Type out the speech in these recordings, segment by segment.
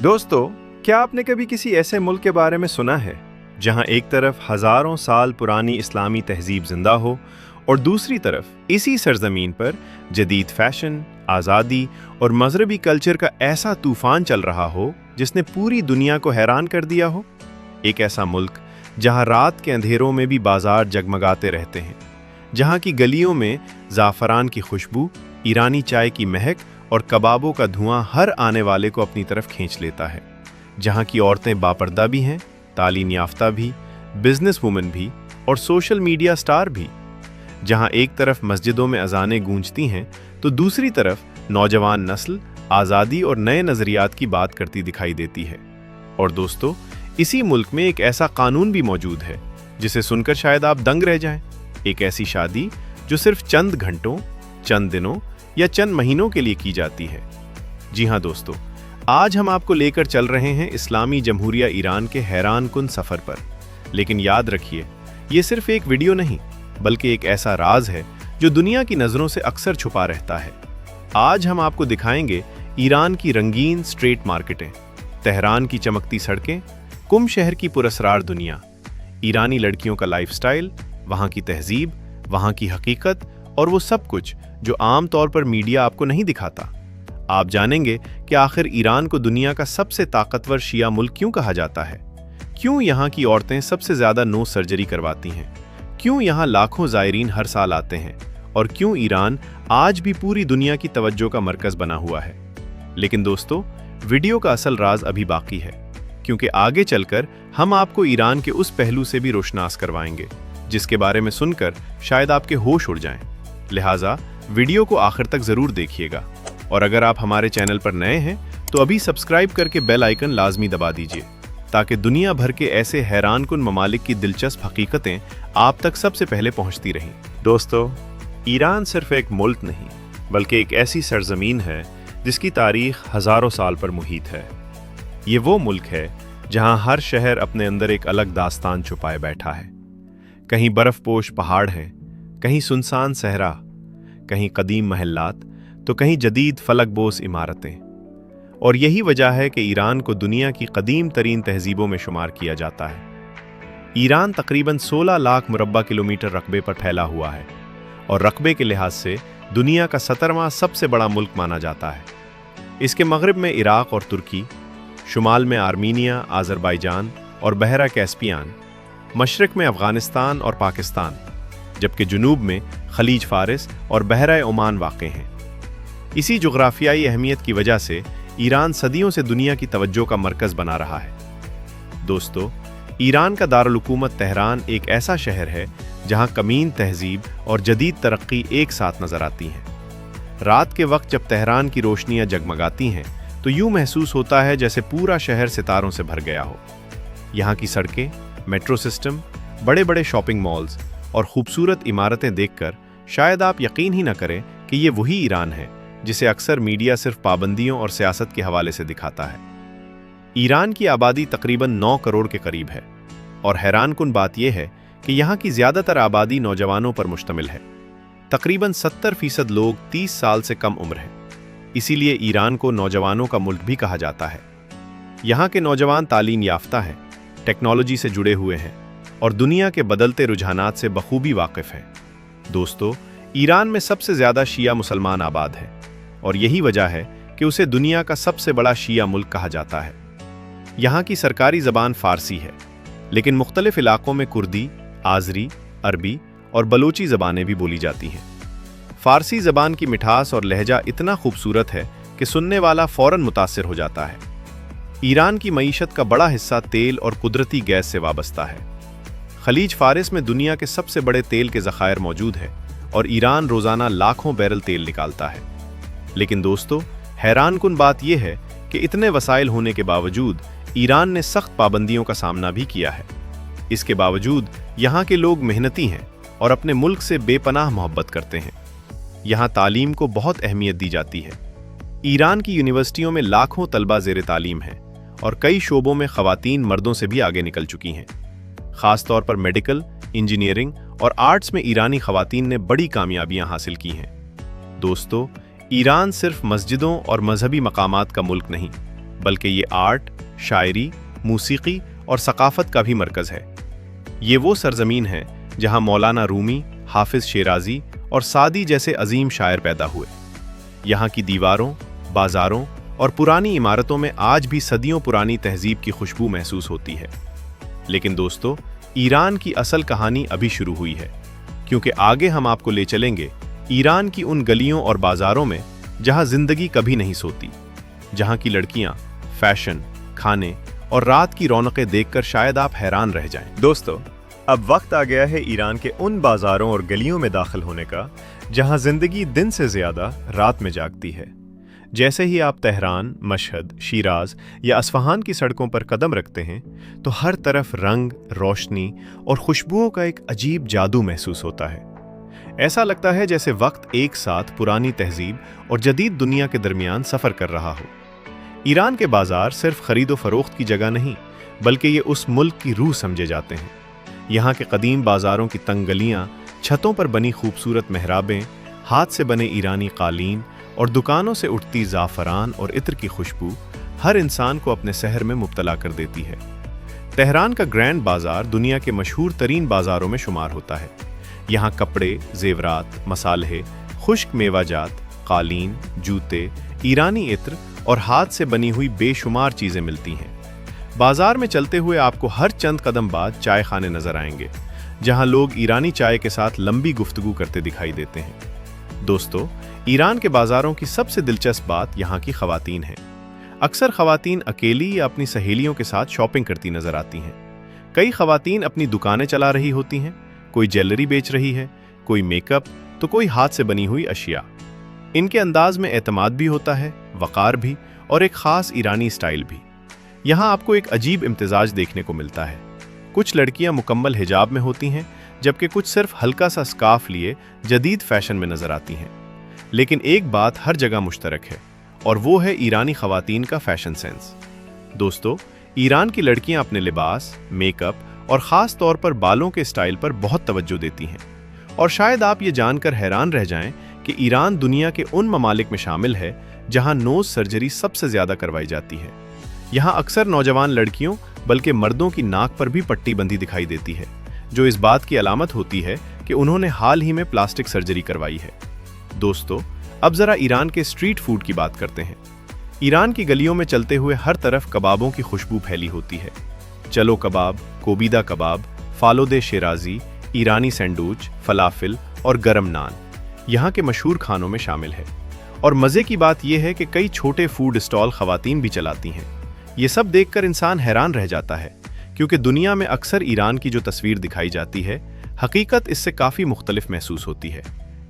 दोस्तों, क्या आपने कभी किसी ऐसे मुल्क के बारे में सुना है जहां एक तरफ हजारों साल पुरानी इस्लामी तहजीब जिंदा हो और दूसरी तरफ इसी सरजमीन पर जदीद फैशन, आज़ादी और मजहबी कल्चर का ऐसा तूफान चल रहा हो जिसने पूरी दुनिया को हैरान कर दिया हो? एक ऐसा मुल्क जहां रात के अंधेरों में भी बाजार जगमगाते रहते हैं, जहां की गलियों में ज़ाफ़रान की खुशबू, ईरानी चाय की महक और कबाबों का धुआं हर आने वाले को अपनी तरफ खींच लेता है, जहां की औरतें बापर्दा भी हैं, तालीम याफ्ता भी, बिजनेस वुमन भी और सोशल मीडिया स्टार भी, जहां एक तरफ मस्जिदों में अजानें गूंजती हैं तो दूसरी तरफ नौजवान नस्ल आज़ादी और नए नज़रियात की बात करती दिखाई देती है। और दोस्तों, इसी मुल्क में एक ऐसा कानून भी मौजूद है जिसे सुनकर शायद आप दंग रह जाएं। एक ऐसी शादी जो सिर्फ चंद घंटों, चंद दिनों या चंद महीनों के लिए की जाती है। जी हाँ दोस्तों, आज हम आपको लेकर चल रहे हैं इस्लामी जमहूरिया ईरान के हैरान कुन सफ़र पर। लेकिन याद रखिए, ये सिर्फ एक वीडियो नहीं बल्कि एक ऐसा राज है जो दुनिया की नज़रों से अक्सर छुपा रहता है। आज हम आपको दिखाएंगे ईरान की रंगीन स्ट्रीट मार्केटें, तेहरान की चमकती सड़कें, कुम शहर की पुरस्रार दुनिया, ईरानी लड़कियों का लाइफस्टाइल, वहाँ की तहजीब, वहाँ की हकीकत और वो सब कुछ जो आम तौर पर मीडिया आपको नहीं दिखाता। आप जानेंगे कि आखिर ईरान को दुनिया का सबसे ताकतवर शिया मुल्क क्यों कहा जाता है, क्यों यहाँ की औरतें सबसे ज़्यादा नोज सर्जरी करवाती हैं, क्यों यहाँ लाखों ज़ायरीन हर साल आते हैं और क्यों ईरान आज भी पूरी दुनिया की तवज्जो का मरकज़ बना हुआ है। लेकिन दोस्तों, वीडियो का असल राज अभी बाकी है, क्योंकि आगे चलकर हम आपको ईरान के उस पहलू से भी रोशनास करवाएंगे जिसके बारे में सुनकर शायद आपके होश उड़ जाएं। लिहाजा वीडियो को आखिर तक ज़रूर देखिएगा और अगर आप हमारे चैनल पर नए हैं तो अभी सब्सक्राइब करके बेल आइकन लाजमी दबा दीजिए ताकि दुनिया भर के ऐसे हैरान कुन ममालिक की दिलचस्प हकीकतें आप तक सबसे पहले पहुंचती रहें। दोस्तों, ईरान सिर्फ एक मुल्क नहीं बल्कि एक ऐसी सरजमीन है जिसकी तारीख हज़ारों साल पर मुहित है। ये वो मुल्क है जहां हर शहर अपने अंदर एक अलग दास्तान छुपाए बैठा है। कहीं बर्फ़पोश पहाड़ हैं, कहीं सुनसान सहरा, कहीं कदीम महल्लात तो कहीं जदीद फलकबोस इमारतें। और यही वजह है कि ईरान को दुनिया की कदीम तरीन तहजीबों में शुमार किया जाता है। ईरान तकरीबन 16 लाख मुरब्बा किलोमीटर रकबे पर फैला हुआ है और रकबे के लिहाज से दुनिया का 17वां सबसे बड़ा मुल्क माना जाता है। इसके मगरिब में इराक और तुर्की, शुमाल में आर्मीनिया, आज़रबाईजान और बहरा कैस्पियान, मशरक़ में अफ़गानिस्तान और पाकिस्तान, जबकि जुनूब में खलीज फारिस और बहरा ओमान वाक़ हैं। इसी जुग़राफ़ियाई अहमियत की वजह से ईरान सदियों से दुनिया की तवज्जो का मरकज़ बना रहा है। दोस्तों, ईरान का दारुल हुकूमत तेहरान एक ऐसा शहर है जहां कमीन तहजीब और जदीद तरक्की एक साथ नज़र आती हैं। रात के वक्त जब तेहरान की रोशनियां जगमगाती हैं तो यूं महसूस होता है जैसे पूरा शहर सितारों से भर गया हो। यहाँ की सड़कें, मेट्रो सिस्टम, बड़े बड़े शॉपिंग मॉल्स और खूबसूरत इमारतें देखकर शायद आप यकीन ही न करें कि ये वही ईरान है जिसे अक्सर मीडिया सिर्फ पाबंदियों और सियासत के हवाले से दिखाता है। ईरान की आबादी तकरीबन 9 करोड़ के करीब है और हैरान कुन बात यह है कि यहाँ की ज़्यादातर आबादी नौजवानों पर मुश्तमिल है। तकरीबन 70% लोग 30 साल से कम उम्र हैं। इसीलिए ईरान को नौजवानों का मुल्क भी कहा जाता है। यहाँ के नौजवान तालीम याफ्ता हैं, टेक्नोलॉजी से जुड़े हुए हैं और दुनिया के बदलते रुझानात से बखूबी वाकिफ़ हैं। दोस्तों, ईरान में सबसे ज़्यादा शिया मुसलमान आबाद है और यही वजह है कि उसे दुनिया का सबसे बड़ा शिया मुल्क कहा जाता है। यहाँ की सरकारी ज़बान फ़ारसी है, लेकिन मुख्तलिफ इलाकों में कुर्दी, आज़री, अरबी और बलोची ज़बानें भी बोली जाती हैं। फ़ारसी ज़बान की मिठास और लहजा इतना खूबसूरत है कि सुनने वाला फ़ौरन मुतासिर हो जाता है। ईरान की मईशत का बड़ा हिस्सा तेल और कुदरती गैस से वाबस्ता है। खलीज फारिस में दुनिया के सबसे बड़े तेल के ज़खायर मौजूद हैं और ईरान रोज़ाना लाखों बैरल तेल निकालता है। लेकिन दोस्तों, हैरान कुन बात यह है कि इतने वसाइल होने के बावजूद ईरान ने सख्त पाबंदियों का सामना भी किया है। इसके बावजूद यहाँ के लोग मेहनती हैं और अपने मुल्क से बेपनाह मोहब्बत करते हैं। यहाँ तालीम को बहुत अहमियत दी जाती है। ईरान की यूनिवर्सिटियों में लाखों तलबा ज़ेर तालीम हैं और कई शोबों में ख़वातीन मर्दों से भी आगे निकल चुकी हैं। ख़ास तौर पर मेडिकल, इंजीनियरिंग और आर्ट्स में ईरानी ख़वातीन ने बड़ी कामयाबियां हासिल की हैं। दोस्तों, ईरान सिर्फ मस्जिदों और मजहबी मकामात का मुल्क नहीं बल्कि ये आर्ट, शायरी, मूसीकी और सकाफत का भी मरकज़ है। ये वो सरजमीन है जहाँ मौलाना रूमी, हाफिज शेराजी और सादी जैसे अजीम शायर पैदा हुए। यहाँ की दीवारों, बाजारों और पुरानी इमारतों में आज भी सदियों पुरानी तहजीब की खुशबू महसूस होती है। लेकिन दोस्तों, ईरान की असल कहानी अभी शुरू हुई है, क्योंकि आगे हम आपको ले चलेंगे ईरान की उन गलियों और बाजारों में जहाँ जिंदगी कभी नहीं सोती, जहाँ की लड़कियाँ फैशन, खाने और रात की रौनकें देखकर शायद आप हैरान रह जाएं। दोस्तों, अब वक्त आ गया है ईरान के उन बाजारों और गलियों में दाखिल होने का जहां जिंदगी दिन से ज्यादा रात में जागती है। जैसे ही आप तेहरान, मशहद, शिराज या अस्फहान की सड़कों पर कदम रखते हैं तो हर तरफ रंग, रोशनी और खुशबुओं का एक अजीब जादू महसूस होता है। ऐसा लगता है जैसे वक्त एक साथ पुरानी तहजीब और जदीद दुनिया के दरमियान सफ़र कर रहा हो। ईरान के बाजार सिर्फ खरीदो फरोख्त की जगह नहीं, बल्कि ये उस मुल्क की रूह समझे जाते हैं। यहाँ के कदीम बाजारों की तंग गलियाँ, छतों पर बनी खूबसूरत मेहराबें, हाथ से बने ईरानी कालीन और दुकानों से उठती ज़ाफ़रान और इत्र की खुशबू हर इंसान को अपने सहर में मुब्तला कर देती है। तेहरान का ग्रैंड बाज़ार दुनिया के मशहूर तरीन बाज़ारों में शुमार होता है। यहाँ कपड़े, ज़ेवरात, मसाले, खुश्क मेवाजात, कालीन, जूते, ईरानी इत्र और हाथ से बनी हुई बेशुमार चीज़ें मिलती हैं। बाजार में चलते हुए आपको हर चंद कदम बाद चाय खाने नजर आएंगे, जहां लोग ईरानी चाय के साथ लंबी गुफ्तगू करते दिखाई देते हैं। दोस्तों, ईरान के बाजारों की सबसे दिलचस्प बात यहाँ की खवातीन है। अक्सर खवातीन अकेली या अपनी सहेलियों के साथ शॉपिंग करती नजर आती हैं। कई खवातीन अपनी दुकानें चला रही होती हैं, कोई ज्वेलरी बेच रही है, कोई मेकअप, तो कोई हाथ से बनी हुई अशिया। इनके अंदाज में एतमाद भी होता है, वक़ार भी, और एक ख़ास ईरानी स्टाइल भी। यहाँ आपको एक अजीब इम्तिजाज देखने को मिलता है। कुछ लड़कियाँ मुकम्मल हिजाब में होती हैं, जबकि कुछ सिर्फ हल्का सा स्कार्फ लिए जदीद फैशन में नजर आती हैं। लेकिन एक बात हर जगह मुश्तरक है, और वो है ईरानी खवातीन का फैशन सेंस। दोस्तों, ईरान की लड़कियाँ अपने लिबास, मेकअप और ख़ास तौर पर बालों के स्टाइल पर बहुत तवज्जो देती हैं। और शायद आप ये जानकर हैरान रह जाएं कि ईरान दुनिया के उन ममालिक में शामिल है जहाँ नोज़ सर्जरी सबसे ज़्यादा करवाई जाती है। यहाँ अक्सर नौजवान लड़कियों बल्कि मर्दों की नाक पर भी पट्टी बंधी दिखाई देती है, जो इस बात की अलामत होती है कि उन्होंने हाल ही में प्लास्टिक सर्जरी करवाई है। दोस्तों, अब ज़रा ईरान के स्ट्रीट फूड की बात करते हैं। ईरान की गलियों में चलते हुए हर तरफ कबाबों की खुशबू फैली होती है। चलो कबाब, कोबीदा कबाब, फालोदे शेराजी, ईरानी सैंडविच, फलाफिल और गरम नान यहाँ के मशहूर खानों में शामिल है। और मज़े की बात यह है कि कई छोटे फूड स्टॉल खवातीन भी चलाती हैं। ये सब देखकर इंसान हैरान रह जाता है, क्योंकि दुनिया में अक्सर ईरान की जो तस्वीर दिखाई जाती है, हकीकत इससे काफ़ी मुख्तलिफ महसूस होती है।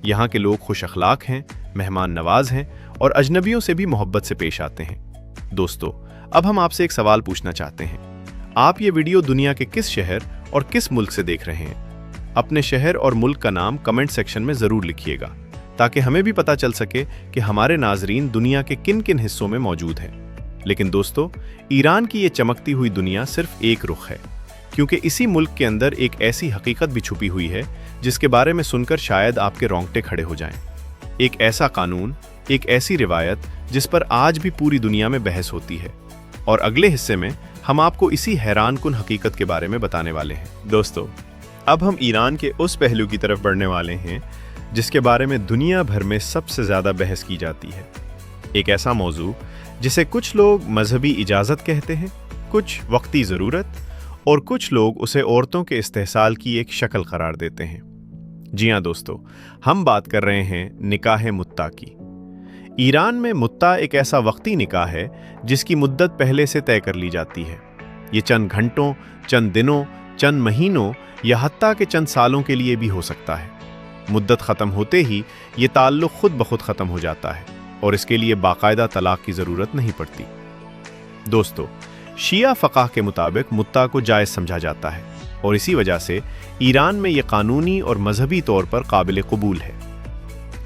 यहाँ के लोग खुश अखलाक हैं, मेहमान नवाज हैं और अजनबियों से भी मोहब्बत से पेश आते हैं। दोस्तों, अब हम आपसे एक सवाल पूछना चाहते हैं। आप ये वीडियो दुनिया के किस शहर और किस मुल्क से देख रहे हैं? अपने शहर और मुल्क का नाम कमेंट सेक्शन में ज़रूर लिखिएगा, ताकि हमें भी पता चल सके कि हमारे नाजरीन दुनिया के किन किन हिस्सों में मौजूद हैं। लेकिन दोस्तों, ईरान की ये चमकती हुई दुनिया सिर्फ एक रुख है, क्योंकि इसी मुल्क के अंदर एक ऐसी हकीकत भी छुपी हुई है जिसके बारे में सुनकर शायद आपके रोंगटे खड़े हो जाएं। एक ऐसा कानून, एक ऐसी रिवायत जिस पर आज भी पूरी दुनिया में बहस होती है। और अगले हिस्से में हम आपको इसी हैरानकुन हकीकत के बारे में बताने वाले हैं। दोस्तों, अब हम ईरान के उस पहलू की तरफ बढ़ने वाले हैं जिसके बारे में दुनिया भर में सबसे ज़्यादा बहस की जाती है। एक ऐसा मौजू जिसे कुछ लोग मजहबी इजाज़त कहते हैं, कुछ वक्ती ज़रूरत और कुछ लोग उसे औरतों के इस्तेहसाल की एक शक्ल करार देते हैं। जी हाँ दोस्तों, हम बात कर रहे हैं निकाह मुत्ता की। ईरान में मुत्ता एक ऐसा वक्ती निकाह है जिसकी मुद्दत पहले से तय कर ली जाती है। ये चंद घंटों, चंद दिनों, चंद महीनों या हत्ता के चंद सालों के लिए भी हो सकता है। मुद्दत ख़त्म होते ही ये ताल्लुक़ खुद ब खुद ख़त्म हो जाता है और इसके लिए बाकायदा तलाक की ज़रूरत नहीं पड़ती। दोस्तों, शिया फ़क़ाह के मुताबिक मुत्ता को जायज़ समझा जाता है और इसी वजह से ईरान में ये कानूनी और मजहबी तौर पर काबिल कबूल है।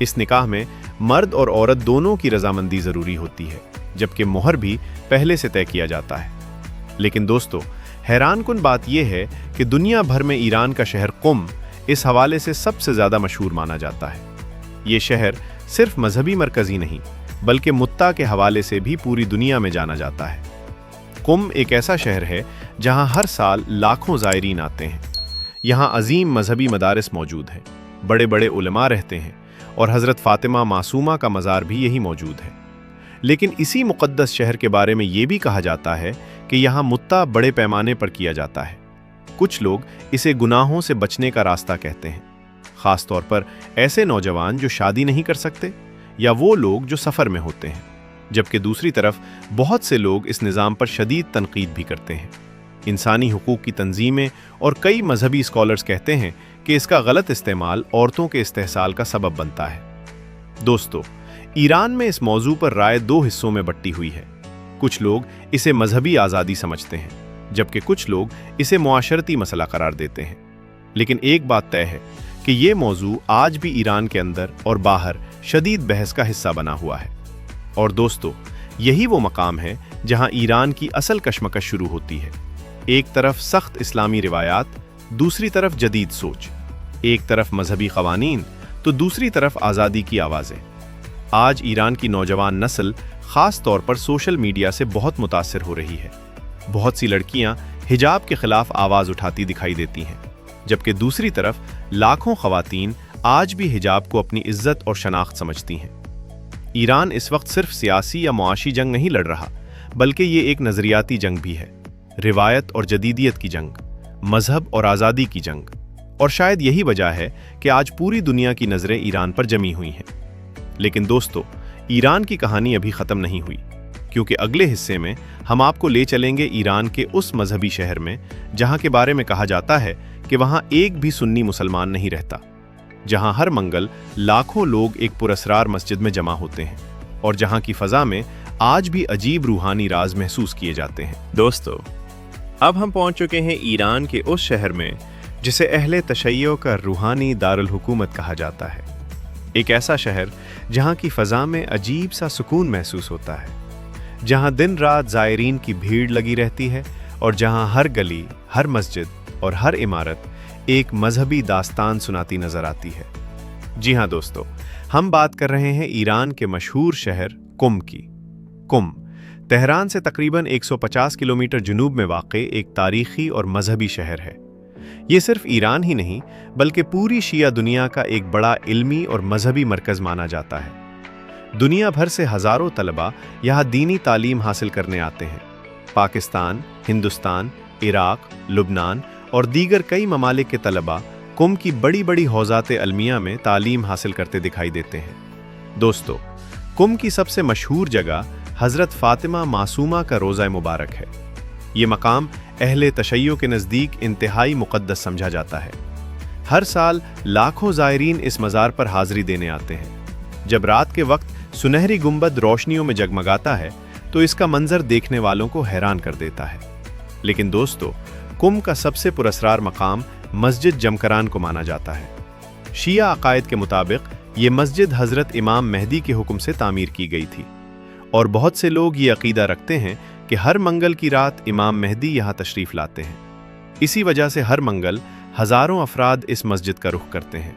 इस निकाह में मर्द और औरत दोनों की रजामंदी ज़रूरी होती है, जबकि मोहर भी पहले से तय किया जाता है। लेकिन दोस्तों, हैरानकुन बात यह है कि दुनिया भर में ईरान का शहर कुम इस हवाले से सबसे ज़्यादा मशहूर माना जाता है। ये शहर सिर्फ मजहबी मरकज़ ही नहीं, बल्कि मुत्ता के हवाले से भी पूरी दुनिया में जाना जाता है। कुम एक ऐसा शहर है जहां हर साल लाखों ज़ायरीन आते हैं। यहाँ अजीम मजहबी मदारिस मौजूद हैं, बड़े बड़े उलमा रहते हैं और हज़रत फ़ातिमा मासूमा का मज़ार भी यही मौजूद है। लेकिन इसी मुक़द्दस शहर के बारे में ये भी कहा जाता है कि यहाँ मुत्ता बड़े पैमाने पर किया जाता है। कुछ लोग इसे गुनाहों से बचने का रास्ता कहते हैं, ख़ास तौर पर ऐसे नौजवान जो शादी नहीं कर सकते या वो लोग जो सफ़र में होते हैं। जबकि दूसरी तरफ बहुत से लोग इस निज़ाम पर शदीद तनकीद भी करते हैं। इंसानी हुकूक की तंजीमें और कई मजहबी स्कॉलर्स कहते हैं कि इसका गलत इस्तेमाल औरतों के इस्तेहसाल का सबब बनता है। दोस्तों, ईरान में इस मौजू पर राय दो हिस्सों में बंटी हुई है। कुछ लोग इसे मजहबी आज़ादी समझते हैं, जबकि कुछ लोग इसे मुआशरती मसला करार देते हैं। लेकिन एक बात तय है कि ये मौजू आज भी ईरान के अंदर और बाहर शदीद बहस का हिस्सा बना हुआ है। और दोस्तों, यही वो मकाम है जहां ईरान की असल कशमकश शुरू होती है। एक तरफ सख्त इस्लामी रिवायात, दूसरी तरफ जदीद सोच, एक तरफ मजहबी कवानीन तो दूसरी तरफ आज़ादी की आवाज़ें। आज ईरान की नौजवान नस्ल ख़ास तौर पर सोशल मीडिया से बहुत मुतासिर हो रही है। बहुत सी लड़कियां हिजाब के खिलाफ आवाज़ उठाती दिखाई देती हैं, जबकि दूसरी तरफ लाखों ख़वातीन आज भी हिजाब को अपनी इज्जत और शनाख्त समझती हैं। ईरान इस वक्त सिर्फ सियासी या मुआशी जंग नहीं लड़ रहा, बल्कि ये एक नज़रियाती जंग भी है, रिवायत और जदीदियत की जंग, मजहब और आज़ादी की जंग। और शायद यही वजह है कि आज पूरी दुनिया की नज़रें ईरान पर जमी हुई हैं। लेकिन दोस्तों, ईरान की कहानी अभी ख़त्म नहीं हुई, क्योंकि अगले हिस्से में हम आपको ले चलेंगे ईरान के उस मजहबी शहर में जहाँ के बारे में कहा जाता है कि वहाँ एक भी सुन्नी मुसलमान नहीं रहता, जहाँ हर मंगल लाखों लोग एक पुरस्रार मस्जिद में जमा होते हैं और जहाँ की फ़ज़ा में आज भी अजीब रूहानी राज महसूस किए जाते हैं। दोस्तों, अब हम पहुँच चुके हैं ईरान के उस शहर में जिसे अहले तशय्यो का रूहानी दारुल हुकूमत कहा जाता है। एक ऐसा शहर जहाँ की फ़ज़ा में अजीब सा सुकून महसूस होता है, जहाँ दिन रात ज़ायरीन की भीड़ लगी रहती है और जहाँ हर गली, हर मस्जिद और हर इमारत एक मजहबी दास्तान सुनाती नजर आती है। जी हाँ दोस्तों, हम बात कर रहे हैं ईरान के मशहूर शहर कुम की। कुम तेहरान से तकरीबन 150 किलोमीटर जुनूब में वाक़े एक तारीखी और मजहबी शहर है। ये सिर्फ ईरान ही नहीं, बल्कि पूरी शिया दुनिया का एक बड़ा इल्मी और मजहबी मरकज़ माना जाता है। दुनिया भर से हज़ारों तलबा यहाँ दीनी तालीम हासिल करने आते हैं। पाकिस्तान, हिंदुस्तान, इराक, लुबनान और दीगर कई ममालिक के तलबा कुम की बड़ी बड़ी हौज़ात अलमिया में तालीम हासिल करते दिखाई देते हैं। दोस्तों, कुम की सबसे मशहूर जगह हज़रत फ़ातिमा मासूमा का रोज़ा मुबारक है। ये मकाम अहले तशय्यो के नज़दीक इंतहाई मुक़द्दस समझा जाता है। हर साल लाखों ज़ायरीन इस मज़ार पर हाज़री देने आते हैं। जब रात के वक्त सुनहरी गुंबद रोशनियों में जगमगाता है तो इसका मंजर देखने वालों को हैरान कर देता है। लेकिन दोस्तों, कुम का सबसे पुरस्रार मकाम मस्जिद जमकरान को माना जाता है। शिया अकायद के मुताबिक ये मस्जिद हज़रत इमाम मेहदी के हुक्म से तामीर की गई थी और बहुत से लोग ये अकीदा रखते हैं कि हर मंगल की रात इमाम मेहदी यहाँ तशरीफ़ लाते हैं। इसी वजह से हर मंगल हज़ारों अफराद इस मस्जिद का रुख करते हैं।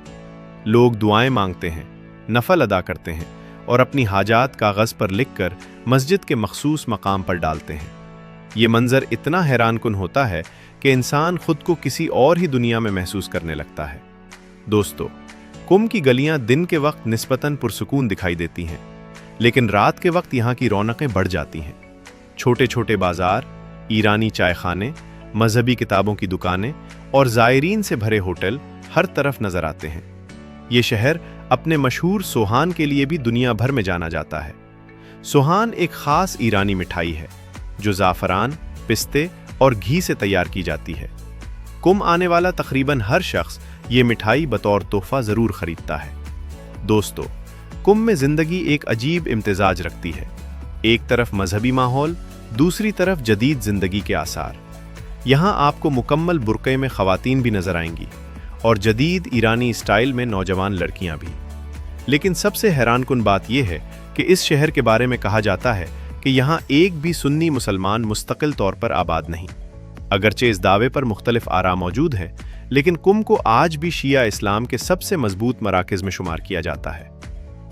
लोग दुआएं मांगते हैं, नफल अदा करते हैं और अपनी हाजात कागज़ पर लिखकर मस्जिद के मखसूस मकाम पर डालते हैं। ये मंजर इतना हैरानकुन होता है कि इंसान खुद को किसी और ही दुनिया में महसूस करने लगता है। दोस्तों, कुम की गलियां दिन के वक्त निस्बतन पुरसुकून दिखाई देती हैं, लेकिन रात के वक्त यहाँ की रौनकें बढ़ जाती हैं। छोटे छोटे बाजार, ईरानी चाय खाने, मजहबी किताबों की दुकानें और ज़ायरीन से भरे होटल हर तरफ नजर आते हैं। ये शहर अपने मशहूर सोहान के लिए भी दुनिया भर में जाना जाता है। सोहान एक ख़ास ईरानी मिठाई है जो ज़ाफ़रान, पिस्ते और घी से तैयार की जाती है। कुम आने वाला तकरीबन हर शख्स ये मिठाई बतौर तोहफा ज़रूर ख़रीदता है। दोस्तों, कुम में ज़िंदगी एक अजीब इम्तिजाज रखती है। एक तरफ मजहबी माहौल, दूसरी तरफ जदीद ज़िंदगी के आसार। यहाँ आपको मुकम्मल बुर्क़े में ख़वातीन भी नज़र आएंगी और जदीद ईरानी स्टाइल में नौजवान लड़कियाँ भी। लेकिन सबसे हैरानकुन बात यह है कि इस शहर के बारे में कहा जाता है कि यहाँ एक भी सुन्नी मुसलमान मुस्तकिल तौर पर आबाद नहीं। अगरचे इस दावे पर मुख्तलिफ आरा मौजूद हैं, लेकिन कुम को आज भी शिया इस्लाम के सबसे मजबूत मराकज़ में शुमार किया जाता है।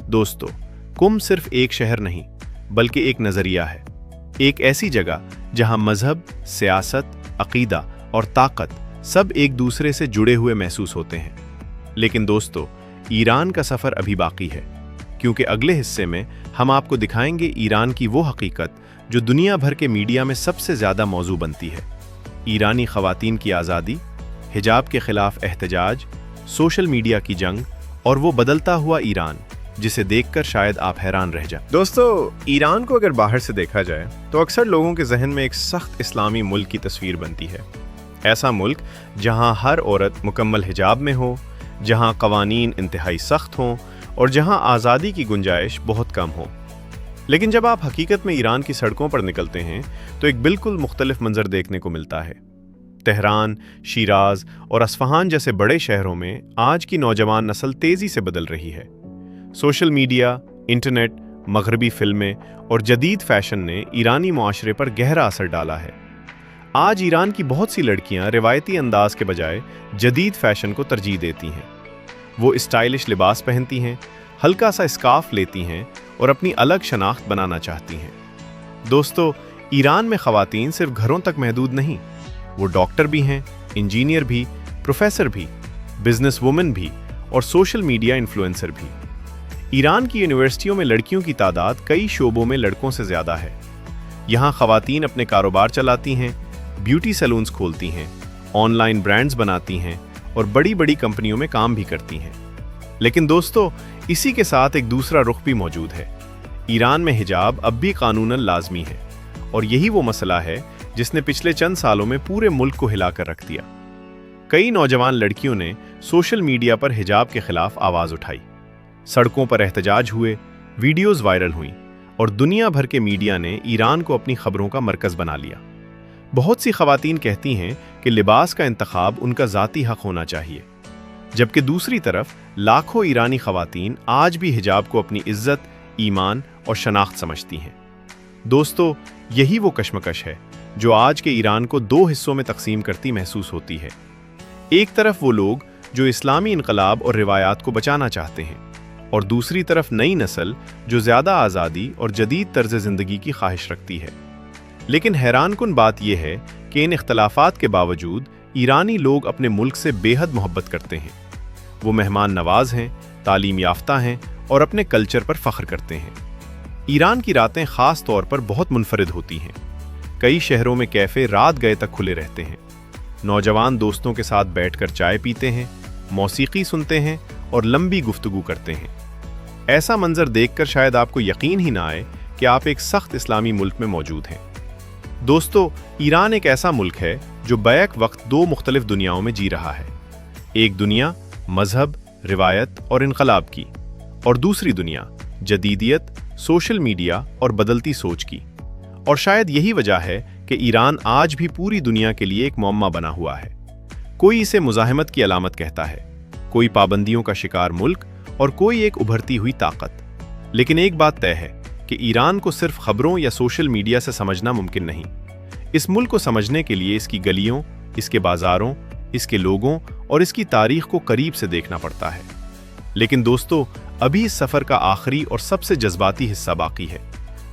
दोस्तों, कुम सिर्फ एक शहर नहीं, बल्कि एक नज़रिया है, एक ऐसी जगह जहां मजहब, सियासत, अकीदा और ताकत सब एक दूसरे से जुड़े हुए महसूस होते हैं। लेकिन दोस्तों, ईरान का सफ़र अभी बाकी है, क्योंकि अगले हिस्से में हम आपको दिखाएंगे ईरान की वो हकीकत जो दुनिया भर के मीडिया में सबसे ज़्यादा मौजू बनती है। ईरानी ख़वातीन की आज़ादी, हिजाब के ख़िलाफ़ एहतजाज, सोशल मीडिया की जंग और वो बदलता हुआ ईरान जिसे देखकर शायद आप हैरान रह जाएं। दोस्तों, ईरान को अगर बाहर से देखा जाए तो अक्सर लोगों के जहन में एक सख्त इस्लामी मुल्क की तस्वीर बनती है। ऐसा मुल्क जहां हर औरत मुकम्मल हिजाब में हो, जहां कवानीन इंतहाई सख्त हों और जहां आज़ादी की गुंजाइश बहुत कम हो। लेकिन जब आप हकीकत में ईरान की सड़कों पर निकलते हैं तो एक बिल्कुल मुख्तलिफ मंजर देखने को मिलता है। तेहरान, शिराज और अस्फहान जैसे बड़े शहरों में आज की नौजवान नस्ल तेज़ी से बदल रही है। सोशल मीडिया, इंटरनेट, मगरबी फिल्में और जदीद फैशन ने ईरानी मुआशरे पर गहरा असर डाला है। आज ईरान की बहुत सी लड़कियां रिवायती अंदाज के बजाय जदीद फैशन को तरजीह देती हैं। वो स्टाइलिश लिबास पहनती हैं, हल्का सा स्कार्फ लेती हैं और अपनी अलग शनाख्त बनाना चाहती हैं। दोस्तों, ईरान में ख़वातीन सिर्फ घरों तक महदूद नहीं, वो डॉक्टर भी हैं, इंजीनियर भी, प्रोफेसर भी, बिजनेस वुमेन भी और सोशल मीडिया इन्फ्लुएंसर भी। ईरान की यूनिवर्सिटियों में लड़कियों की तादाद कई शोबों में लड़कों से ज़्यादा है। यहाँ ख़वातीन अपने कारोबार चलाती हैं, ब्यूटी सैलून्स खोलती हैं, ऑनलाइन ब्रांड्स बनाती हैं और बड़ी बड़ी कंपनियों में काम भी करती हैं। लेकिन दोस्तों, इसी के साथ एक दूसरा रुख भी मौजूद है। ईरान में हिजाब अब भी कानूनन लाजमी है और यही वो मसला है जिसने पिछले चंद सालों में पूरे मुल्क को हिलाकर रख दिया। कई नौजवान लड़कियों ने सोशल मीडिया पर हिजाब के खिलाफ आवाज़ उठाई, सड़कों पर एहतजाज हुए, वीडियोज़ वायरल हुई और दुनिया भर के मीडिया ने ईरान को अपनी खबरों का मरकज़ बना लिया। बहुत सी ख़वातीन कहती हैं कि लिबास का इंतखाब उनका ज़ाती हक़ होना चाहिए, जबकि दूसरी तरफ लाखों ईरानी ख़वातीन आज भी हिजाब को अपनी इज़्ज़त, ईमान और शनाख्त समझती हैं। दोस्तों, यही वो कशमकश है जो आज के ईरान को दो हिस्सों में तकसीम करती महसूस होती है। एक तरफ वो लोग जो इस्लामी इनकलाब और रिवायात को बचाना चाहते हैं और दूसरी तरफ नई नस्ल जो ज़्यादा आज़ादी और जदीद तर्ज ज़िंदगी की ख्वाहिश रखती है। लेकिन हैरानकुन बात यह है कि इन इख्तलाफात के बावजूद ईरानी लोग अपने मुल्क से बेहद मोहब्बत करते हैं। वो मेहमान नवाज हैं, तालीम याफ्ता हैं और अपने कल्चर पर फ़ख्र करते हैं। ईरान की रातें ख़ास तौर पर बहुत मुनफरिद होती हैं। कई शहरों में कैफ़े रात गए तक खुले रहते हैं। नौजवान दोस्तों के साथ बैठकर चाय पीते हैं, मौसीकी सुनते हैं और लंबी गुफ्तगू करते हैं। ऐसा मंजर देखकर शायद आपको यकीन ही ना आए कि आप एक सख्त इस्लामी मुल्क में मौजूद हैं। दोस्तों, ईरान एक ऐसा मुल्क है जो बैक वक्त दो मुख्तलिफ दुनियाओं में जी रहा है। एक दुनिया मजहब, रिवायत और इनकलाब की, और दूसरी दुनिया जदीदियत, सोशल मीडिया और बदलती सोच की। और शायद यही वजह है कि ईरान आज भी पूरी दुनिया के लिए एक मुअम्मा बना हुआ है। कोई इसे मुज़ाहमत की अलामत कहता है, कोई पाबंदियों का शिकार मुल्क और कोई एक उभरती हुई ताकत। लेकिन एक बात तय है कि ईरान को सिर्फ खबरों या सोशल मीडिया से समझना मुमकिन नहीं। इस मुल्क को समझने के लिए इसकी गलियों, इसके बाज़ारों, इसके लोगों और इसकी तारीख को करीब से देखना पड़ता है। लेकिन दोस्तों, अभी इस सफ़र का आखिरी और सबसे जज्बाती हिस्सा बाकी है,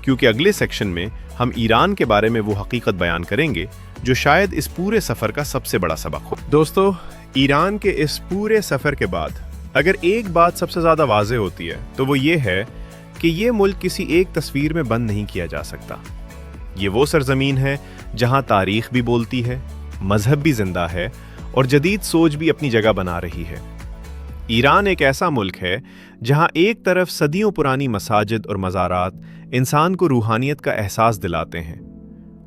क्योंकि अगले सेक्शन में हम ईरान के बारे में वो हकीकत बयान करेंगे जो शायद इस पूरे सफ़र का सबसे बड़ा सबक हो। दोस्तों, ईरान के इस पूरे सफ़र के बाद अगर एक बात सबसे ज़्यादा वाज़ेह होती है तो वो ये है कि ये मुल्क किसी एक तस्वीर में बंद नहीं किया जा सकता। ये वो सरजमीन है जहाँ तारीख भी बोलती है, मजहब भी जिंदा है और जदीद सोच भी अपनी जगह बना रही है। ईरान एक ऐसा मुल्क है जहाँ एक तरफ सदियों पुरानी मसाजिद और मज़ारात इंसान को रूहानियत का एहसास दिलाते हैं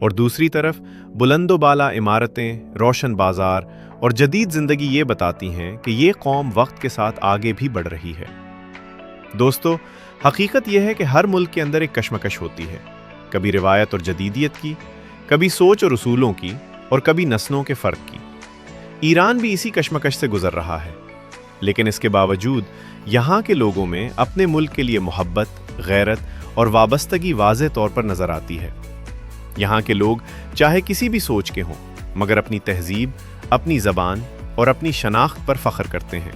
और दूसरी तरफ बुलंदोबाला इमारतें, रोशन बाजार और जदीद ज़िंदगी ये बताती हैं कि ये कौम वक्त के साथ आगे भी बढ़ रही है। दोस्तों, हकीकत यह है कि हर मुल्क के अंदर एक कशमकश होती है, कभी रिवायत और जदीदियत की, कभी सोच और उसूलों की और कभी नस्लों के फ़र्क की। ईरान भी इसी कशमकश से गुजर रहा है, लेकिन इसके बावजूद यहाँ के लोगों में अपने मुल्क के लिए मोहब्बत, गैरत और वाबस्तगी वाज़ेह तौर पर नज़र आती है। यहाँ के लोग चाहे किसी भी सोच के हों, मगर अपनी तहजीब, अपनी ज़बान और अपनी शनाख्त पर फ़ख्र करते हैं।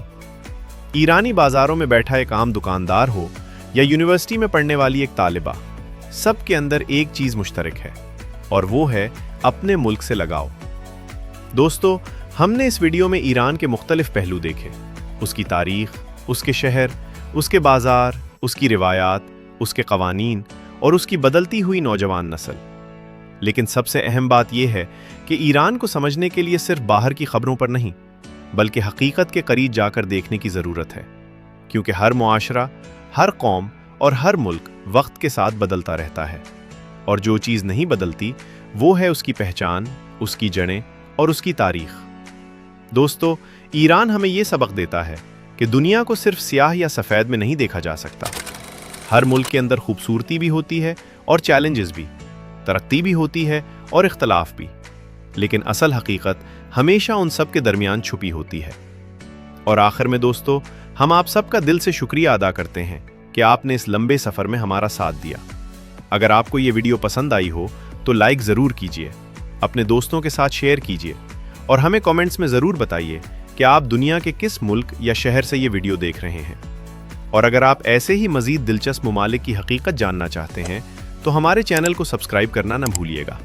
ईरानी बाज़ारों में बैठा एक आम दुकानदार हो या यूनिवर्सिटी में पढ़ने वाली एक तालिबा, सब के अंदर एक चीज़ मुश्तरक है और वो है अपने मुल्क से लगाव। दोस्तों, हमने इस वीडियो में ईरान के मुख्तलिफ पहलू देखे, उसकी तारीख, उसके शहर, उसके बाजार, उसकी रिवायात, उसके कवानीन और उसकी बदलती हुई नौजवान नस्ल। लेकिन सबसे अहम बात यह है कि ईरान को समझने के लिए सिर्फ बाहर की खबरों पर नहीं, बल्कि हकीकत के करीब जाकर देखने की ज़रूरत है, क्योंकि हर मुआशरा, हर कौम और हर मुल्क वक्त के साथ बदलता रहता है, और जो चीज़ नहीं बदलती वो है उसकी पहचान, उसकी जड़ें और उसकी तारीख। दोस्तों, ईरान हमें ये सबक देता है कि दुनिया को सिर्फ स्याह या सफ़ेद में नहीं देखा जा सकता। हर मुल्क के अंदर खूबसूरती भी होती है और चैलेंजेस भी, तरक्की भी होती है और इख्तलाफ भी, लेकिन असल हकीकत हमेशा उन सब के दरमियान छुपी होती है। और आखिर में दोस्तों, हम आप सबका दिल से शुक्रिया अदा करते हैं कि आपने इस लंबे सफ़र में हमारा साथ दिया। अगर आपको ये वीडियो पसंद आई हो तो लाइक ज़रूर कीजिए, अपने दोस्तों के साथ शेयर कीजिए और हमें कमेंट्स में ज़रूर बताइए कि आप दुनिया के किस मुल्क या शहर से ये वीडियो देख रहे हैं। और अगर आप ऐसे ही मज़ीद दिलचस्प ममालिक की हकीकत जानना चाहते हैं तो हमारे चैनल को सब्सक्राइब करना ना भूलिएगा।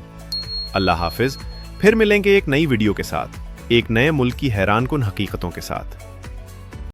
अल्लाह हाफिज़। फिर मिलेंगे एक नई वीडियो के साथ, एक नए मुल्क की हैरानकुन हकीकतों के साथ।